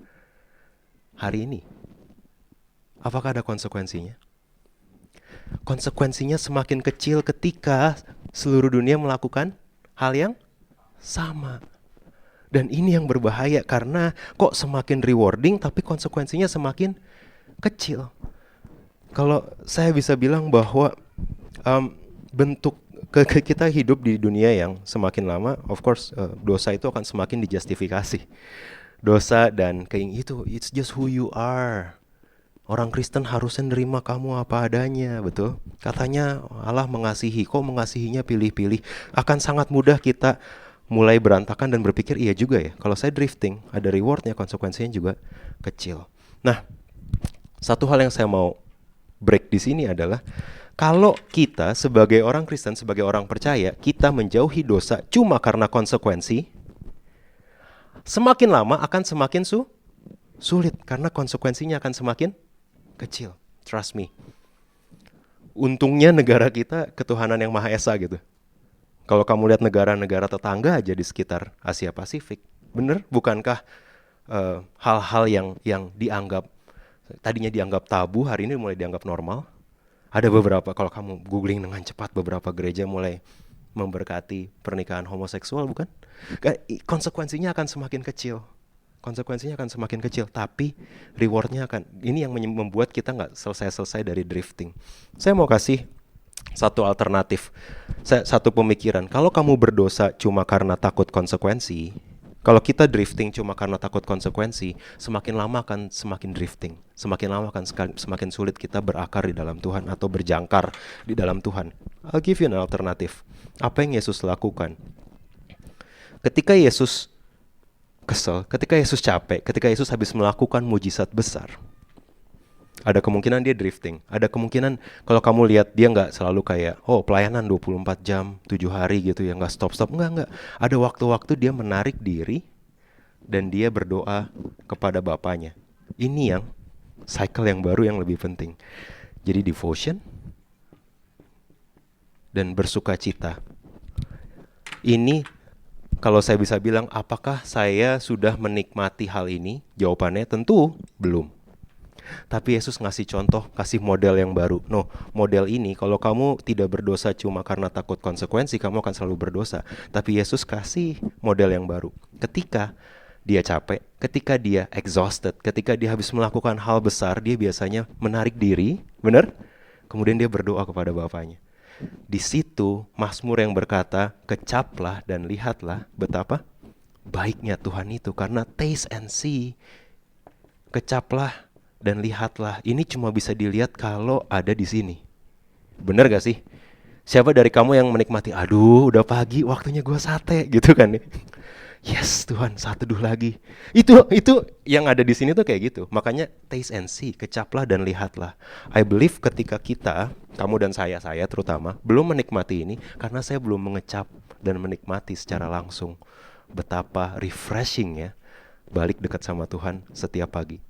Hari ini apakah ada konsekuensinya? Konsekuensinya semakin kecil ketika seluruh dunia melakukan hal yang sama. Dan ini yang berbahaya, karena kok semakin rewarding tapi konsekuensinya semakin kecil. Kalau saya bisa bilang bahwa bentuk kita hidup di dunia yang semakin lama, of course dosa itu akan semakin dijustifikasi. Dosa dan keinginan itu, it's just who you are. Orang Kristen harusnya nerima kamu apa adanya, betul? Katanya Allah mengasihi, kok mengasihinya pilih-pilih. Akan sangat mudah kita mulai berantakan dan berpikir, iya juga ya, kalau saya drifting, ada rewardnya, konsekuensinya juga kecil. Nah, satu hal yang saya mau break di sini adalah kalau kita sebagai orang Kristen, sebagai orang percaya, kita menjauhi dosa cuma karena konsekuensi, semakin lama akan semakin sulit karena konsekuensinya akan semakin kecil. Trust me. Untungnya negara kita ketuhanan yang Maha Esa gitu. Kalau kamu lihat negara-negara tetangga aja di sekitar Asia Pasifik, bener? Bukankah hal-hal yang dianggap tadinya dianggap tabu, hari ini mulai dianggap normal? Ada beberapa, kalau kamu googling dengan cepat, beberapa gereja mulai memberkati pernikahan homoseksual, bukan? Konsekuensinya akan semakin kecil. Konsekuensinya akan semakin kecil, tapi rewardnya akan, ini yang membuat kita nggak selesai-selesai dari drifting. Saya mau kasih satu alternatif, satu pemikiran. Kalau kamu berdosa cuma karena takut konsekuensi, kalau kita drifting cuma karena takut konsekuensi, semakin lama akan semakin drifting. Semakin lama akan semakin sulit kita berakar di dalam Tuhan atau berjangkar di dalam Tuhan. I'll give you an alternative. Apa yang Yesus lakukan? Ketika Yesus kesel, ketika Yesus capek, ketika Yesus habis melakukan mujizat besar, ada kemungkinan dia drifting. Ada kemungkinan kalau kamu lihat dia nggak selalu kayak, oh pelayanan 24 jam, 7 hari gitu ya, nggak stop-stop. Enggak. Ada waktu-waktu dia menarik diri dan dia berdoa kepada Bapaknya. Ini yang cycle yang baru yang lebih penting. Jadi devotion dan bersukacita. Ini kalau saya bisa bilang, apakah saya sudah menikmati hal ini? Jawabannya tentu belum. Tapi Yesus ngasih contoh, kasih model yang baru. No, model ini kalau kamu tidak berdosa cuma karena takut konsekuensi, kamu akan selalu berdosa. Tapi Yesus kasih model yang baru. Ketika dia capek, ketika dia exhausted, ketika dia habis melakukan hal besar, dia biasanya menarik diri, benar? Kemudian dia berdoa kepada Bapaknya. Di situ Mazmur yang berkata, kecaplah dan lihatlah betapa baiknya Tuhan itu. Karena taste and see, kecaplah dan lihatlah, ini cuma bisa dilihat kalau ada di sini. Bener gak sih? Siapa dari kamu yang menikmati, aduh udah pagi waktunya gue sate gitu kan? Yes Tuhan, satu teduh lagi. Itu yang ada di sini tuh kayak gitu. Makanya taste and see, kecaplah dan lihatlah. I believe ketika kita, kamu dan saya terutama, belum menikmati ini karena saya belum mengecap dan menikmati secara langsung betapa refreshingnya balik dekat sama Tuhan setiap pagi.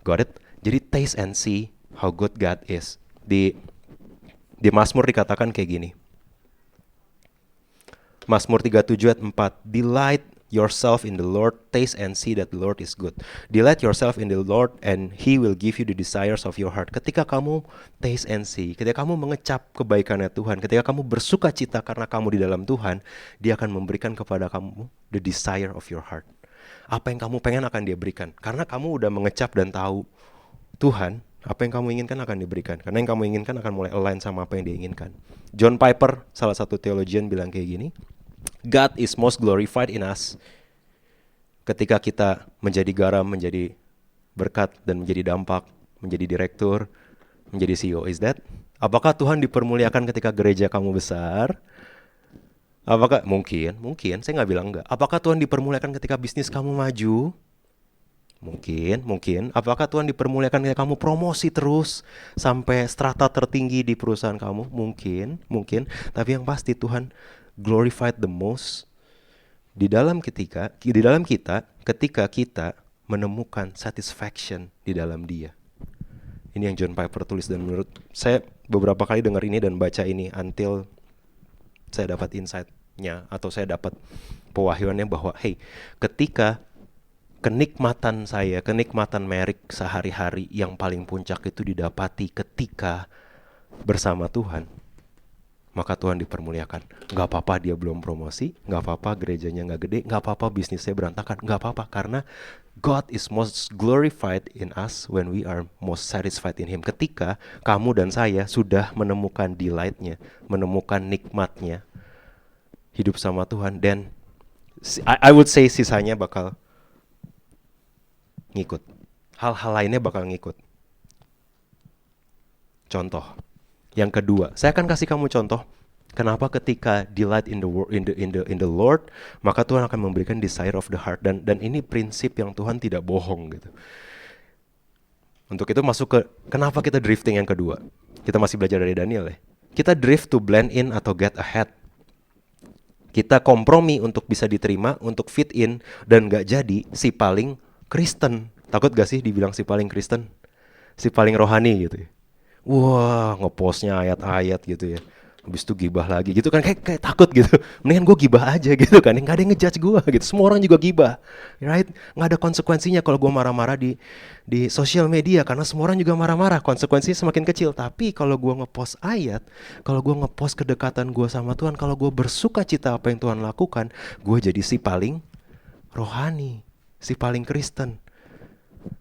Got it? Jadi taste and see how good God is. Di Mazmur dikatakan kayak gini. Mazmur 37 ayat 4. Delight yourself in the Lord, taste and see that the Lord is good. Delight yourself in the Lord and He will give you the desires of your heart. Ketika kamu taste and see, ketika kamu mengecap kebaikannya Tuhan, ketika kamu bersuka cita karena kamu di dalam Tuhan, Dia akan memberikan kepada kamu the desire of your heart. Apa yang kamu pengen akan Dia berikan. Karena kamu udah mengecap dan tahu Tuhan, apa yang kamu inginkan akan diberikan. Karena yang kamu inginkan akan mulai align sama apa yang Dia inginkan. John Piper, salah satu theologian, bilang kayak gini, God is most glorified in us ketika kita menjadi garam, menjadi berkat, dan menjadi dampak, menjadi direktur, menjadi CEO. Is that? Apakah Tuhan dipermuliakan ketika gereja kamu besar? Apakah mungkin, saya nggak bilang enggak. Apakah Tuhan dipermuliakan ketika bisnis kamu maju? Mungkin. Apakah Tuhan dipermuliakan ketika kamu promosi terus sampai strata tertinggi di perusahaan kamu? Mungkin. Tapi yang pasti Tuhan glorified the most di dalam kita ketika kita menemukan satisfaction di dalam Dia. Ini yang John Piper tulis, dan menurut saya beberapa kali dengar ini dan baca ini until saya dapat insight-nya atau saya dapat pewahyuannya bahwa hey, ketika kenikmatan Merik sehari-hari yang paling puncak itu didapati ketika bersama Tuhan, maka Tuhan dipermuliakan. Gak apa-apa dia belum promosi, gak apa-apa gerejanya gak gede, gak apa-apa bisnisnya berantakan, gak apa-apa, karena God is most glorified in us when we are most satisfied in Him. Ketika kamu dan saya sudah menemukan delight-nya, menemukan nikmatnya hidup sama Tuhan, then I would say sisanya bakal ngikut. hal-hal lainnya bakal ngikut. Contoh. Yang kedua, saya akan kasih kamu contoh. Kenapa ketika delight in the Lord, maka Tuhan akan memberikan desire of the heart, dan ini prinsip yang Tuhan tidak bohong gitu. Untuk itu masuk ke kenapa kita drifting yang kedua. Kita masih belajar dari Daniel ya. Kita drift to blend in atau get ahead. Kita kompromi untuk bisa diterima, untuk fit in, dan gak jadi si paling Kristen. Takut gak sih dibilang si paling Kristen? Si paling rohani gitu ya. Wah, ngepostnya ayat-ayat gitu ya. Habis itu gibah lagi gitu kan, kayak takut gitu. Mendingan gue gibah aja gitu kan, nggak ada yang ngejudge gue gitu. Semua orang juga gibah, right? Nggak ada konsekuensinya kalau gue marah-marah di sosial media, karena semua orang juga marah-marah. Konsekuensinya semakin kecil. Tapi kalau gue ngepost ayat, kalau gue ngepost kedekatan gue sama Tuhan, kalau gue bersuka cita apa yang Tuhan lakukan, gue jadi si paling rohani, si paling Kristen.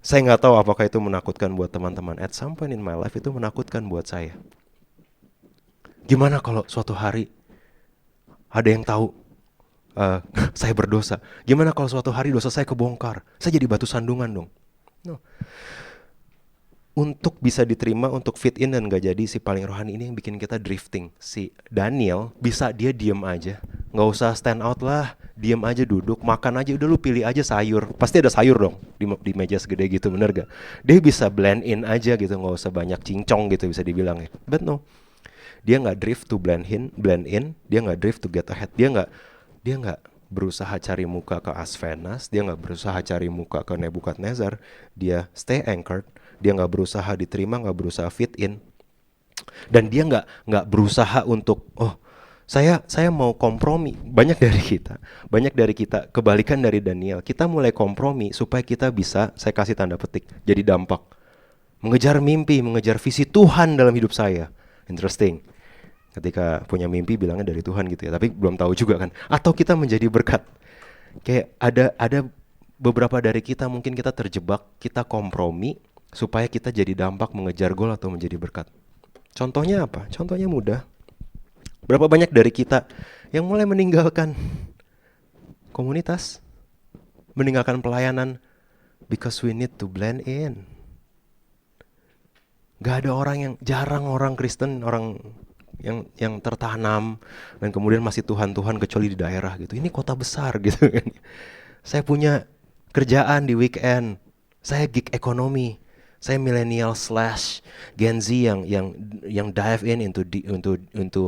Saya nggak tahu apakah itu menakutkan buat teman-teman. At some point in my life itu menakutkan buat saya. Gimana kalau suatu hari ada yang tahu saya berdosa? Gimana kalau suatu hari dosa saya kebongkar? Saya jadi batu sandungan dong. No. Untuk bisa diterima, untuk fit in dan gak jadi si paling rohani ini yang bikin kita drifting. Si Daniel bisa dia diem aja, gak usah stand out lah, diem aja duduk, makan aja, udah lu pilih aja sayur. Pasti ada sayur dong di meja segede gitu, bener gak? Dia bisa blend in aja gitu, gak usah banyak cincong gitu bisa dibilang ya. But no, dia nggak drift to blend in, dia nggak drift to get ahead, dia nggak berusaha cari muka ke Asvenas, dia nggak berusaha cari muka ke Nebukadnezar, dia stay anchored, dia nggak berusaha diterima, nggak berusaha fit in, dan dia nggak berusaha untuk saya mau kompromi. Banyak dari kita kebalikan dari Daniel, kita mulai kompromi supaya kita bisa, saya kasih tanda petik, jadi dampak, mengejar mimpi, mengejar visi Tuhan dalam hidup saya. Interesting. Ketika punya mimpi bilangnya dari Tuhan gitu ya, tapi belum tahu juga kan. Atau kita menjadi berkat. Kayak ada beberapa dari kita mungkin kita terjebak, kita kompromi supaya kita jadi dampak, mengejar gol atau menjadi berkat. Contohnya apa? Contohnya mudah. Berapa banyak dari kita yang mulai meninggalkan komunitas, meninggalkan pelayanan because we need to blend in. Gak ada jarang orang Kristen, orang yang tertanam dan kemudian masih Tuhan kecuali di daerah gitu. Ini kota besar gitu kan. Saya punya kerjaan di weekend. Saya gig ekonomi. Saya millennial / Gen Z yang dive in into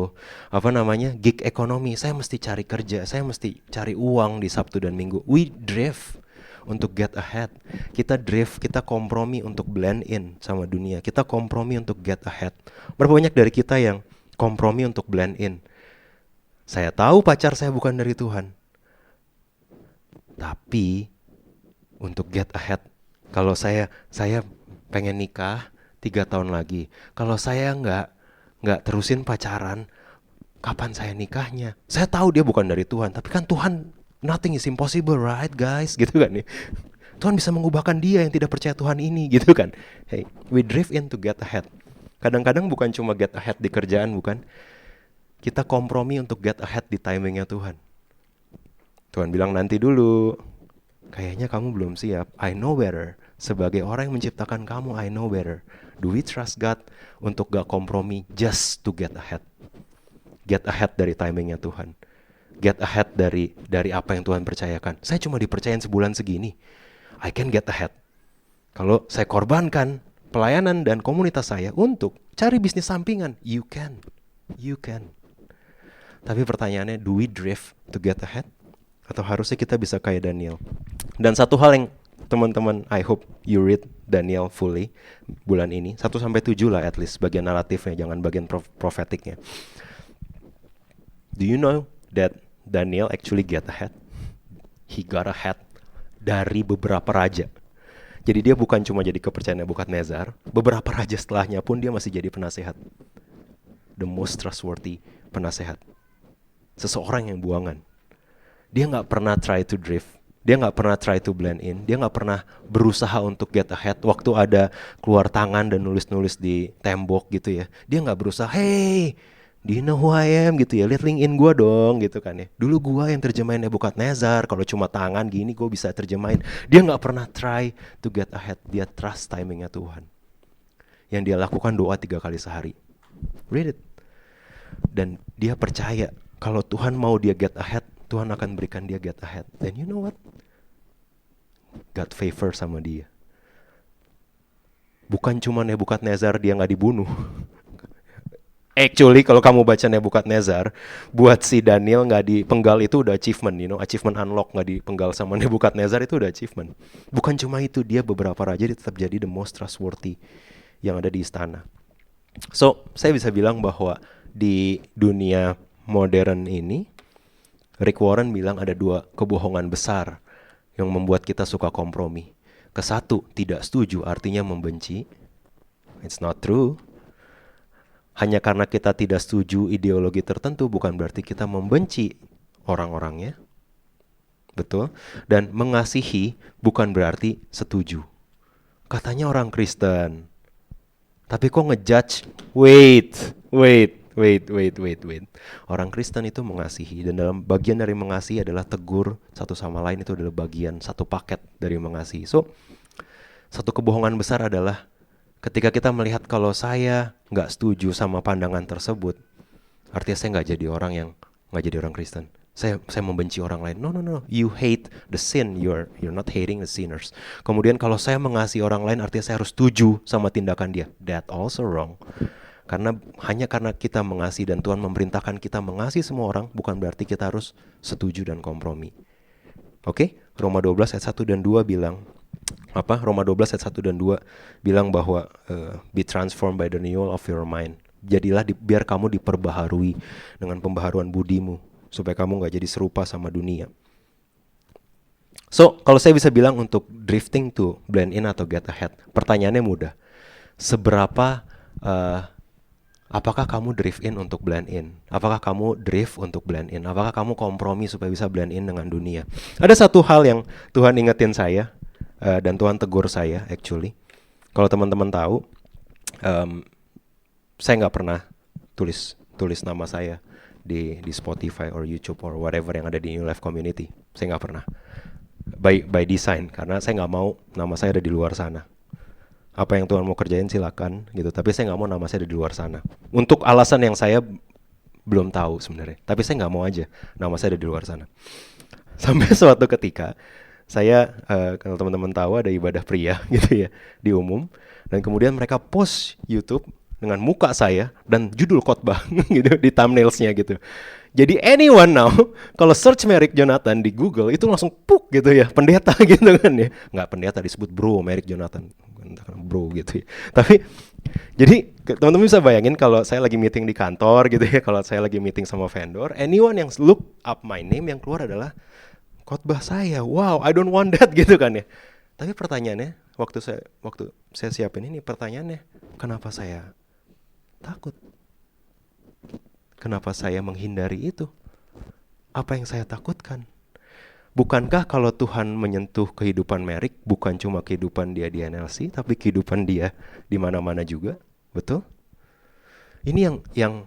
apa namanya? Gig ekonomi. Saya mesti cari kerja, saya mesti cari uang di Sabtu dan Minggu. We drift untuk get ahead. Kita drift, kita kompromi untuk blend in sama dunia. Kita kompromi untuk get ahead. Berapa banyak dari kita yang kompromi untuk blend in? Saya tahu pacar saya bukan dari Tuhan, tapi untuk get ahead, kalau saya pengen nikah 3 tahun lagi, kalau saya nggak terusin pacaran, kapan saya nikahnya? Saya tahu dia bukan dari Tuhan, tapi kan Tuhan, nothing is impossible, right guys? Gitu kan nih. Tuhan bisa mengubahkan dia yang tidak percaya Tuhan ini, gitu kan? Hey, we drift in to get ahead. Kadang-kadang bukan cuma get ahead di kerjaan, bukan. Kita kompromi untuk get ahead di timingnya Tuhan. Tuhan bilang nanti dulu. Kayaknya kamu belum siap. I know better. Sebagai orang yang menciptakan kamu, I know better. Do we trust God untuk gak kompromi just to get ahead? Get ahead dari timingnya Tuhan. Get ahead dari apa yang Tuhan percayakan. Saya cuma dipercayain sebulan segini. I can get ahead. Kalau saya korbankan pelayanan dan komunitas saya untuk cari bisnis sampingan, you can. Tapi pertanyaannya, do we drift to get ahead? Atau harusnya kita bisa kayak Daniel? Dan satu hal yang teman-teman, I hope you read Daniel fully bulan ini, 1-7 lah at least, bagian naratifnya, jangan bagian profetiknya. Do you know that Daniel actually get ahead? He got ahead dari beberapa raja. Jadi dia bukan cuma jadi kepercayaan Nebukadnezar, beberapa raja setelahnya pun dia masih jadi penasehat. The most trustworthy penasehat. Seseorang yang buangan. Dia gak pernah try to drift. Dia gak pernah try to blend in. Dia gak pernah berusaha untuk get ahead. Waktu ada keluar tangan dan nulis-nulis di tembok gitu ya, dia gak berusaha, hey, Do you know who I am gitu ya, lihat LinkedIn gue dong gitu kan ya. Dulu gue yang terjemahin Nebukadnezar, kalau cuma tangan gini gue bisa terjemahin. Dia nggak pernah try to get ahead, dia trust timingnya Tuhan. Yang dia lakukan doa 3 kali sehari. Read it. Dan dia percaya kalau Tuhan mau dia get ahead, Tuhan akan berikan dia get ahead. Dan you know what? God favor sama dia. Bukan cuma Nebukadnezar dia nggak dibunuh. Actually kalau kamu baca Nebukadnezar, buat si Daniel nggak dipenggal itu udah achievement, achievement unlock, nggak dipenggal sama Nebukadnezar itu udah achievement. Bukan cuma itu, dia beberapa raja dia tetap jadi the most trustworthy yang ada di istana. So, saya bisa bilang bahwa di dunia modern ini, Rick Warren bilang ada 2 kebohongan besar yang membuat kita suka kompromi. Kesatu, tidak setuju artinya membenci. It's not true. Hanya karena kita tidak setuju ideologi tertentu bukan berarti kita membenci orang-orangnya. Betul? Dan mengasihi bukan berarti setuju. Katanya orang Kristen. Tapi kok ngejudge? Wait. Orang Kristen itu mengasihi, dan dalam bagian dari mengasihi adalah tegur satu sama lain, itu adalah bagian satu paket dari mengasihi. So, satu kebohongan besar adalah ketika kita melihat kalau saya nggak setuju sama pandangan tersebut, artinya saya nggak jadi orang Kristen. Saya membenci orang lain. No. You hate the sin. You're not hating the sinners. Kemudian kalau saya mengasihi orang lain, artinya saya harus setuju sama tindakan dia. That also wrong. Karena hanya karena kita mengasihi dan Tuhan memerintahkan kita mengasihi semua orang, bukan berarti kita harus setuju dan kompromi. Oke? Roma 12 ayat 1 dan 2 bilang apa? Roma 12 ayat 1 dan 2 bilang bahwa be transformed by the renewal of your mind. Jadilah biar kamu diperbaharui dengan pembaharuan budimu, supaya kamu gak jadi serupa sama dunia. So, kalau saya bisa bilang untuk drifting to blend in atau get ahead, pertanyaannya mudah. Seberapa apakah kamu drift in untuk blend in? Apakah kamu drift untuk blend in? Apakah kamu kompromi supaya bisa blend in dengan dunia? Ada satu hal yang Tuhan ingetin saya, dan Tuhan tegur saya actually. Kalau teman-teman tahu, saya nggak pernah tulis nama saya di Spotify or YouTube or whatever yang ada di New Life Community. Saya nggak pernah. By design, karena saya nggak mau nama saya ada di luar sana. Apa yang Tuhan mau kerjain silakan gitu, tapi saya nggak mau nama saya ada di luar sana. Untuk alasan yang saya belum tahu sebenarnya, tapi saya nggak mau aja nama saya ada di luar sana. Sampai suatu ketika saya, kalau teman-teman tahu ada ibadah pria gitu ya di umum, dan kemudian mereka post YouTube dengan muka saya dan judul khotbah gitu di thumbnailsnya gitu. Jadi anyone now kalau search Merrick Jonathan di Google itu langsung puk gitu ya, pendeta gitu kan ya. Nggak pendeta, disebut bro, Merrick Jonathan, bro gitu ya. Tapi jadi teman-teman bisa bayangin kalau saya lagi meeting di kantor gitu ya, kalau saya lagi meeting sama vendor, anyone yang look up my name yang keluar adalah khotbah saya. Wow, I don't want that gitu kan ya. Tapi pertanyaannya, waktu saya siapin ini, pertanyaannya, kenapa saya takut? Kenapa saya menghindari itu? Apa yang saya takutkan? Bukankah kalau Tuhan menyentuh kehidupan Merrick, bukan cuma kehidupan dia di NLC, tapi kehidupan dia di mana-mana juga? Betul? Ini yang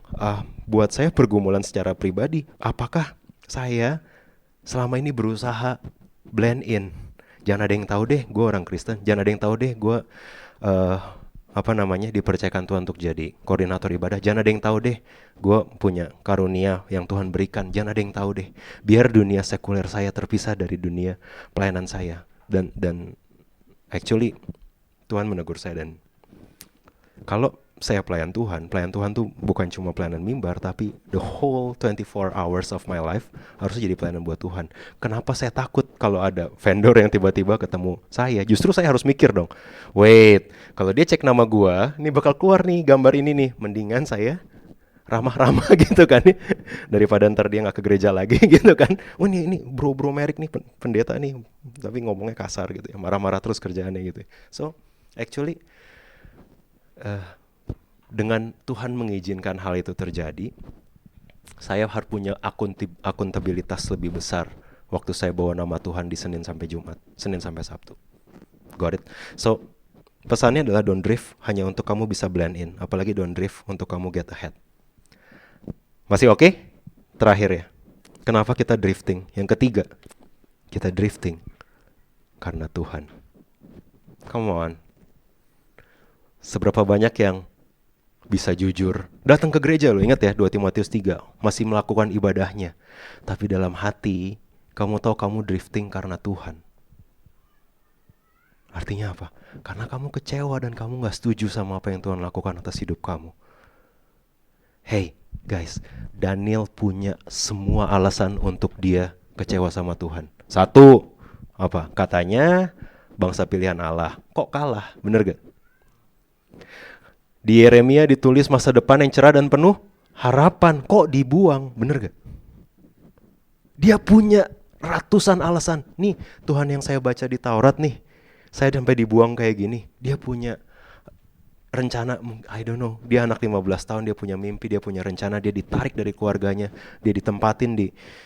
buat saya pergumulan secara pribadi. Apakah saya selama ini berusaha blend in? Jangan ada yang tahu deh gue orang Kristen. Jangan ada yang tahu deh gue dipercayakan Tuhan untuk jadi koordinator ibadah. Jangan ada yang tahu deh gue punya karunia yang Tuhan berikan. Jangan ada yang tahu deh. Biar dunia sekuler saya terpisah dari dunia pelayanan saya. Dan actually Tuhan menegur saya, dan kalau saya pelayan Tuhan tuh bukan cuma pelayanan mimbar, tapi the whole 24 hours of my life harusnya jadi pelayanan buat Tuhan. Kenapa saya takut kalau ada vendor yang tiba-tiba ketemu saya? Justru saya harus mikir dong, wait, kalau dia cek nama gua, ini bakal keluar nih gambar ini nih, mendingan saya ramah-ramah gitu kan, daripada ntar dia nggak ke gereja lagi gitu kan. Oh ini bro Merrick nih pendeta nih, tapi ngomongnya kasar gitu ya, marah-marah terus kerjaannya gitu. So actually dengan Tuhan mengizinkan hal itu terjadi, saya harus punya akuntabilitas lebih besar waktu saya bawa nama Tuhan di Senin sampai Jumat, Senin sampai Sabtu. Got it? So, pesannya adalah don't drift hanya untuk kamu bisa blend in, apalagi don't drift untuk kamu get ahead. Masih oke? Terakhir ya. Kenapa kita drifting? Yang ketiga, kita drifting karena Tuhan. Come on. Seberapa banyak yang bisa jujur datang ke gereja, lo ingat ya 2 Timotius 3, masih melakukan ibadahnya, tapi dalam hati kamu tahu kamu drifting karena Tuhan. Artinya apa? Karena kamu kecewa dan kamu gak setuju sama apa yang Tuhan lakukan atas hidup kamu. Hey guys, Daniel punya semua alasan untuk dia kecewa sama Tuhan. Satu, apa? Katanya bangsa pilihan Allah. Kok kalah? Bener gak? Di Yeremia ditulis masa depan yang cerah dan penuh harapan. Kok dibuang? Bener gak? Dia punya ratusan alasan. Nih Tuhan yang saya baca di Taurat nih, saya sampai dibuang kayak gini. Dia punya rencana, I don't know. Dia anak 15 tahun, dia punya mimpi, dia punya rencana. Dia ditarik dari keluarganya, dia ditempatin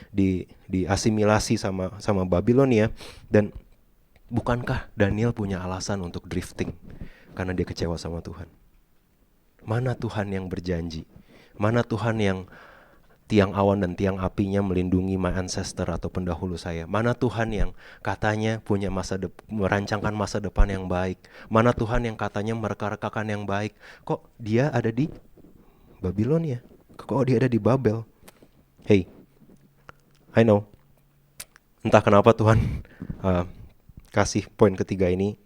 di asimilasi sama Babilonia. Dan bukankah Daniel punya alasan untuk drifting? Karena dia kecewa sama Tuhan. Mana Tuhan yang berjanji? Mana Tuhan yang tiang awan dan tiang apinya melindungi my ancestor atau pendahulu saya? Mana Tuhan yang katanya punya merancangkan masa depan yang baik? Mana Tuhan yang katanya mereka-rekakan yang baik? Kok dia ada di Babilonia? Kok dia ada di Babel? Hey, I know. Entah kenapa Tuhan kasih poin ketiga ini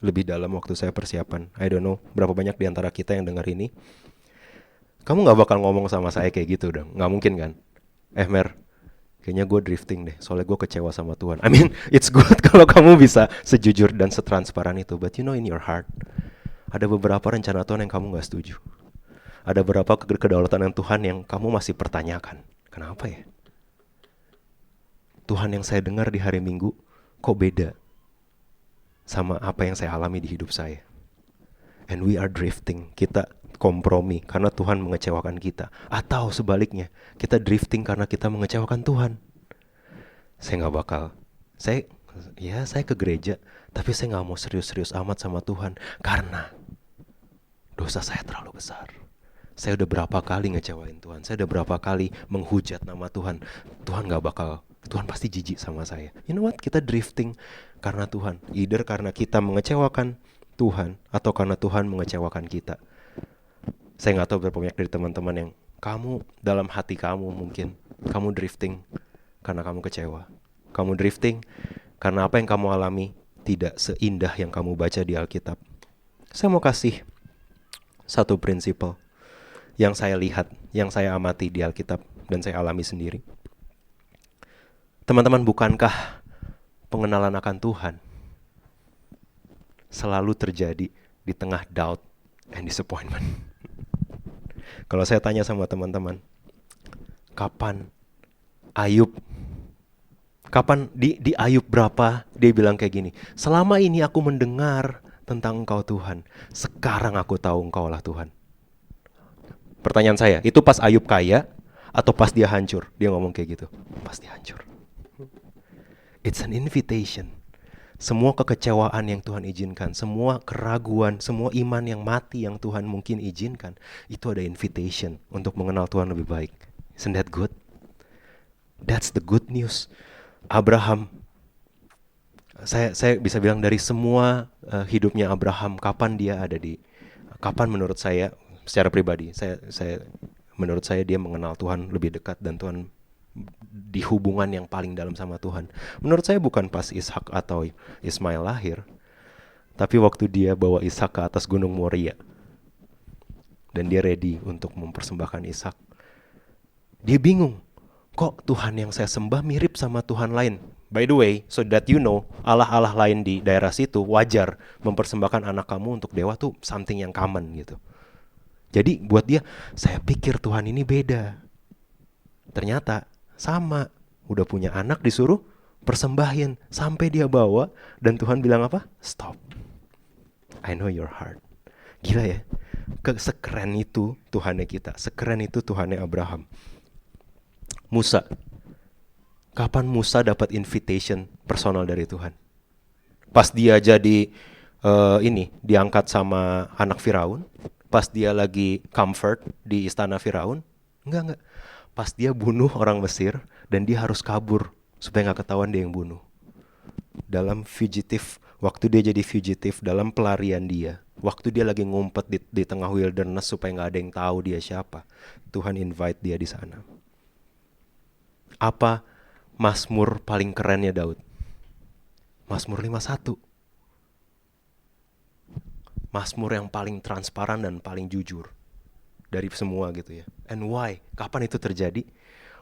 lebih dalam waktu saya persiapan. I don't know berapa banyak di antara kita yang dengar ini. Kamu gak bakal ngomong sama saya kayak gitu dong. Gak mungkin kan? Mer, kayaknya gue drifting deh, soalnya gue kecewa sama Tuhan. I mean, it's good kalau kamu bisa sejujur dan setransparan itu. But you know in your heart, ada beberapa rencana Tuhan yang kamu gak setuju. Ada beberapa kedaulatan Tuhan yang kamu masih pertanyakan. Kenapa ya? Tuhan yang saya dengar di hari Minggu kok beda sama apa yang saya alami di hidup saya. And we are drifting. Kita kompromi karena Tuhan mengecewakan kita. Atau sebaliknya, kita drifting karena kita mengecewakan Tuhan. Saya gak bakal. Saya ke gereja, tapi saya gak mau serius-serius amat sama Tuhan. Karena dosa saya terlalu besar. Saya udah berapa kali ngecewain Tuhan. Saya udah berapa kali menghujat nama Tuhan. Tuhan pasti jijik sama saya. You know what? Kita drifting karena Tuhan. Either karena kita mengecewakan Tuhan atau karena Tuhan mengecewakan kita. Saya gak tahu berapa banyak dari teman-teman yang kamu dalam hati kamu mungkin kamu drifting karena kamu kecewa. Kamu drifting karena apa yang kamu alami tidak seindah yang kamu baca di Alkitab. Saya mau kasih satu prinsipal yang saya lihat, yang saya amati di Alkitab dan saya alami sendiri. Teman-teman, bukankah pengenalan akan Tuhan selalu terjadi di tengah doubt and disappointment? Kalau saya tanya sama teman-teman, kapan di Ayub berapa dia bilang kayak gini, selama ini aku mendengar tentang Engkau Tuhan, sekarang aku tahu Engkau lah Tuhan. Pertanyaan saya, itu pas Ayub kaya atau pas dia hancur? Dia ngomong kayak gitu, pas dia hancur. It's an invitation. Semua kekecewaan yang Tuhan izinkan, semua keraguan, semua iman yang mati yang Tuhan mungkin izinkan, itu ada invitation untuk mengenal Tuhan lebih baik. Isn't that good? That's the good news. Abraham, saya bisa bilang dari semua hidupnya Abraham, kapan menurut saya secara pribadi, menurut saya dia mengenal Tuhan lebih dekat dan Tuhan di hubungan yang paling dalam sama Tuhan. Menurut saya bukan pas Ishak atau Ismail lahir, tapi waktu dia bawa Ishak ke atas gunung Moria dan dia ready untuk mempersembahkan Ishak. Dia bingung, kok Tuhan yang saya sembah mirip sama Tuhan lain. By the way, so that you know, Allah-Allah lain di daerah situ wajar mempersembahkan anak kamu untuk dewa tuh something yang common gitu. Jadi buat dia, saya pikir Tuhan ini beda. Ternyata sama, udah punya anak disuruh persembahin sampai dia bawa dan Tuhan bilang apa? Stop. I know your heart. Gila ya. Sekeren itu Tuhannya kita, sekeren itu Tuhannya Abraham. Musa. Kapan Musa dapat invitation personal dari Tuhan? Pas dia jadi diangkat sama anak Firaun, pas dia lagi comfort di istana Firaun? Enggak. Pas dia bunuh orang Mesir dan dia harus kabur supaya nggak ketahuan dia yang bunuh. Dalam fugitif, waktu dia jadi fugitif, dalam pelarian dia, waktu dia lagi ngumpet di tengah wilderness supaya nggak ada yang tahu dia siapa, Tuhan invite dia di sana. Apa Mazmur paling kerennya Daud? Mazmur 51. Mazmur yang paling transparan dan paling jujur dari semua gitu ya. And why? Kapan itu terjadi?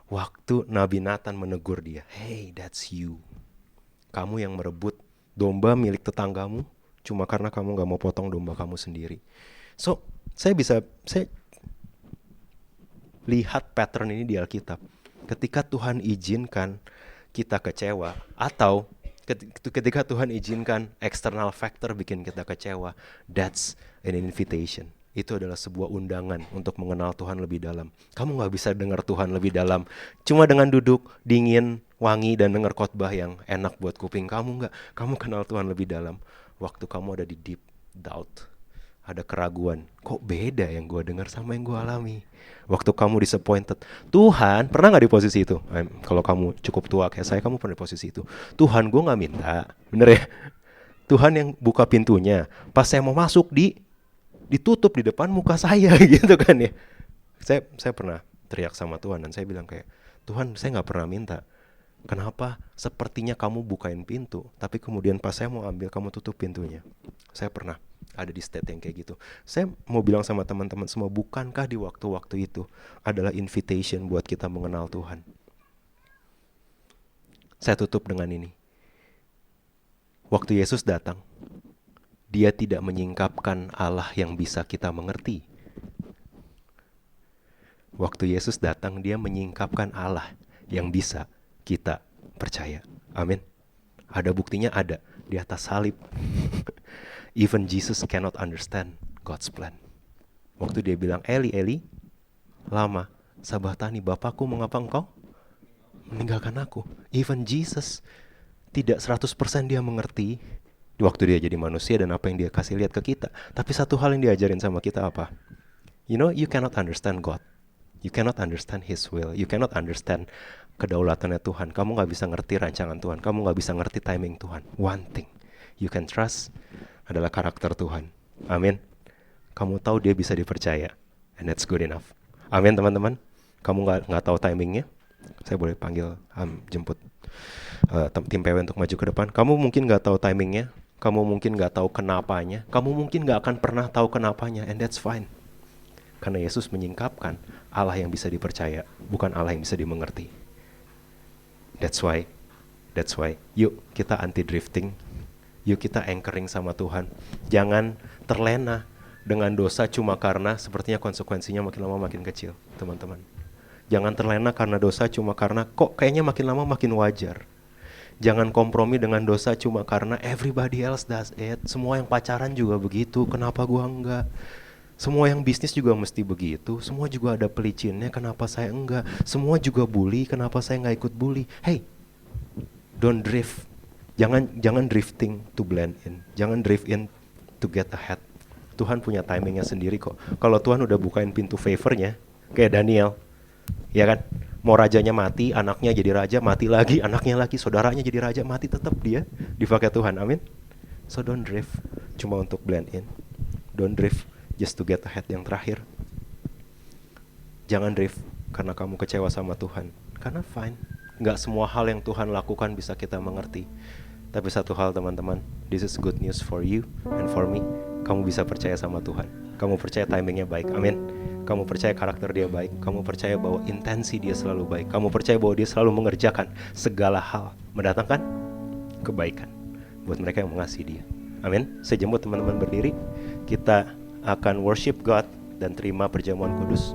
Waktu Nabi Nathan menegur dia. Hey, that's you. Kamu yang merebut domba milik tetanggamu cuma karena kamu gak mau potong domba kamu sendiri. So, saya lihat pattern ini di Alkitab. Ketika Tuhan izinkan kita kecewa, atau ketika Tuhan izinkan external factor bikin kita kecewa, that's an invitation. Itu adalah sebuah undangan untuk mengenal Tuhan lebih dalam. Kamu gak bisa dengar Tuhan lebih dalam cuma dengan duduk dingin, wangi, dan dengar khotbah yang enak buat kuping. Kamu gak. Kamu kenal Tuhan lebih dalam waktu kamu ada di deep doubt, ada keraguan. Kok beda yang gue dengar sama yang gue alami? Waktu kamu disappointed, Tuhan pernah gak di posisi itu? Kalau kamu cukup tua kayak saya, kamu pernah di posisi itu. Tuhan, gue gak minta, bener ya? Tuhan yang buka pintunya. Pas saya mau masuk, ditutup di depan muka saya gitu kan ya. Saya pernah teriak sama Tuhan dan saya bilang kayak, Tuhan, saya gak pernah minta. Kenapa sepertinya kamu bukain pintu, tapi kemudian pas saya mau ambil, kamu tutup pintunya? Saya pernah ada di state yang kayak gitu. Saya mau bilang sama teman-teman semua, bukankah di waktu-waktu itu adalah invitation buat kita mengenal Tuhan? Saya tutup dengan ini. Waktu Yesus datang, dia tidak menyingkapkan Allah yang bisa kita mengerti. Waktu Yesus datang, dia menyingkapkan Allah yang bisa kita percaya. Amin. Ada buktinya, ada di atas salib. Even Jesus cannot understand God's plan. Waktu dia bilang, Eli, Eli, lama sabachthani, Bapakku, mengapa engkau meninggalkan aku? Even Jesus tidak 100% dia mengerti di waktu dia jadi manusia dan apa yang dia kasih lihat ke kita. Tapi satu hal yang diajarin sama kita apa? You know, you cannot understand God. You cannot understand His will. You cannot understand kedaulatannya Tuhan. Kamu gak bisa ngerti rancangan Tuhan. Kamu gak bisa ngerti timing Tuhan. One thing you can trust adalah karakter Tuhan. Amin. Kamu tahu dia bisa dipercaya, and that's good enough. Amin, teman-teman. Kamu nggak tahu timingnya, saya boleh panggil jemput tim PW untuk maju ke depan. Kamu mungkin nggak tahu timingnya, kamu mungkin nggak tahu kenapanya, kamu mungkin nggak akan pernah tahu kenapanya, and that's fine. Karena Yesus menyingkapkan Allah yang bisa dipercaya, bukan Allah yang bisa dimengerti. That's why. Yuk kita anti drifting. Yuk kita anchoring sama Tuhan. Jangan terlena dengan dosa cuma karena sepertinya konsekuensinya makin lama makin kecil, teman-teman. Jangan terlena karena dosa cuma karena kok kayaknya makin lama makin wajar. Jangan kompromi dengan dosa cuma karena everybody else does it. Semua yang pacaran juga begitu, kenapa gua enggak? Semua yang bisnis juga mesti begitu. Semua juga ada pelicinnya, kenapa saya enggak? Semua juga bully, kenapa saya enggak ikut bully? Hey, don't drift. Jangan drifting to blend in. Jangan drift in to get ahead. Tuhan punya timingnya sendiri kok. Kalau Tuhan udah bukain pintu favornya, kayak Daniel, ya kan? Mau rajanya mati, anaknya jadi raja, mati lagi, anaknya lagi, saudaranya jadi raja, mati, tetap dia dipakai Tuhan. Amin. So don't drift cuma untuk blend in. Don't drift just to get ahead. Yang terakhir, jangan drift karena kamu kecewa sama Tuhan. Karena fine, gak semua hal yang Tuhan lakukan bisa kita mengerti. Tapi satu hal, teman-teman, this is good news for you and for me. Kamu bisa percaya sama Tuhan. Kamu percaya timingnya baik. Amin. Kamu percaya karakter dia baik. Kamu percaya bahwa intensi dia selalu baik. Kamu percaya bahwa dia selalu mengerjakan segala hal mendatangkan kebaikan buat mereka yang mengasihi dia. Amin. Saya jemput teman-teman berdiri. Kita akan worship God dan terima perjamuan kudus.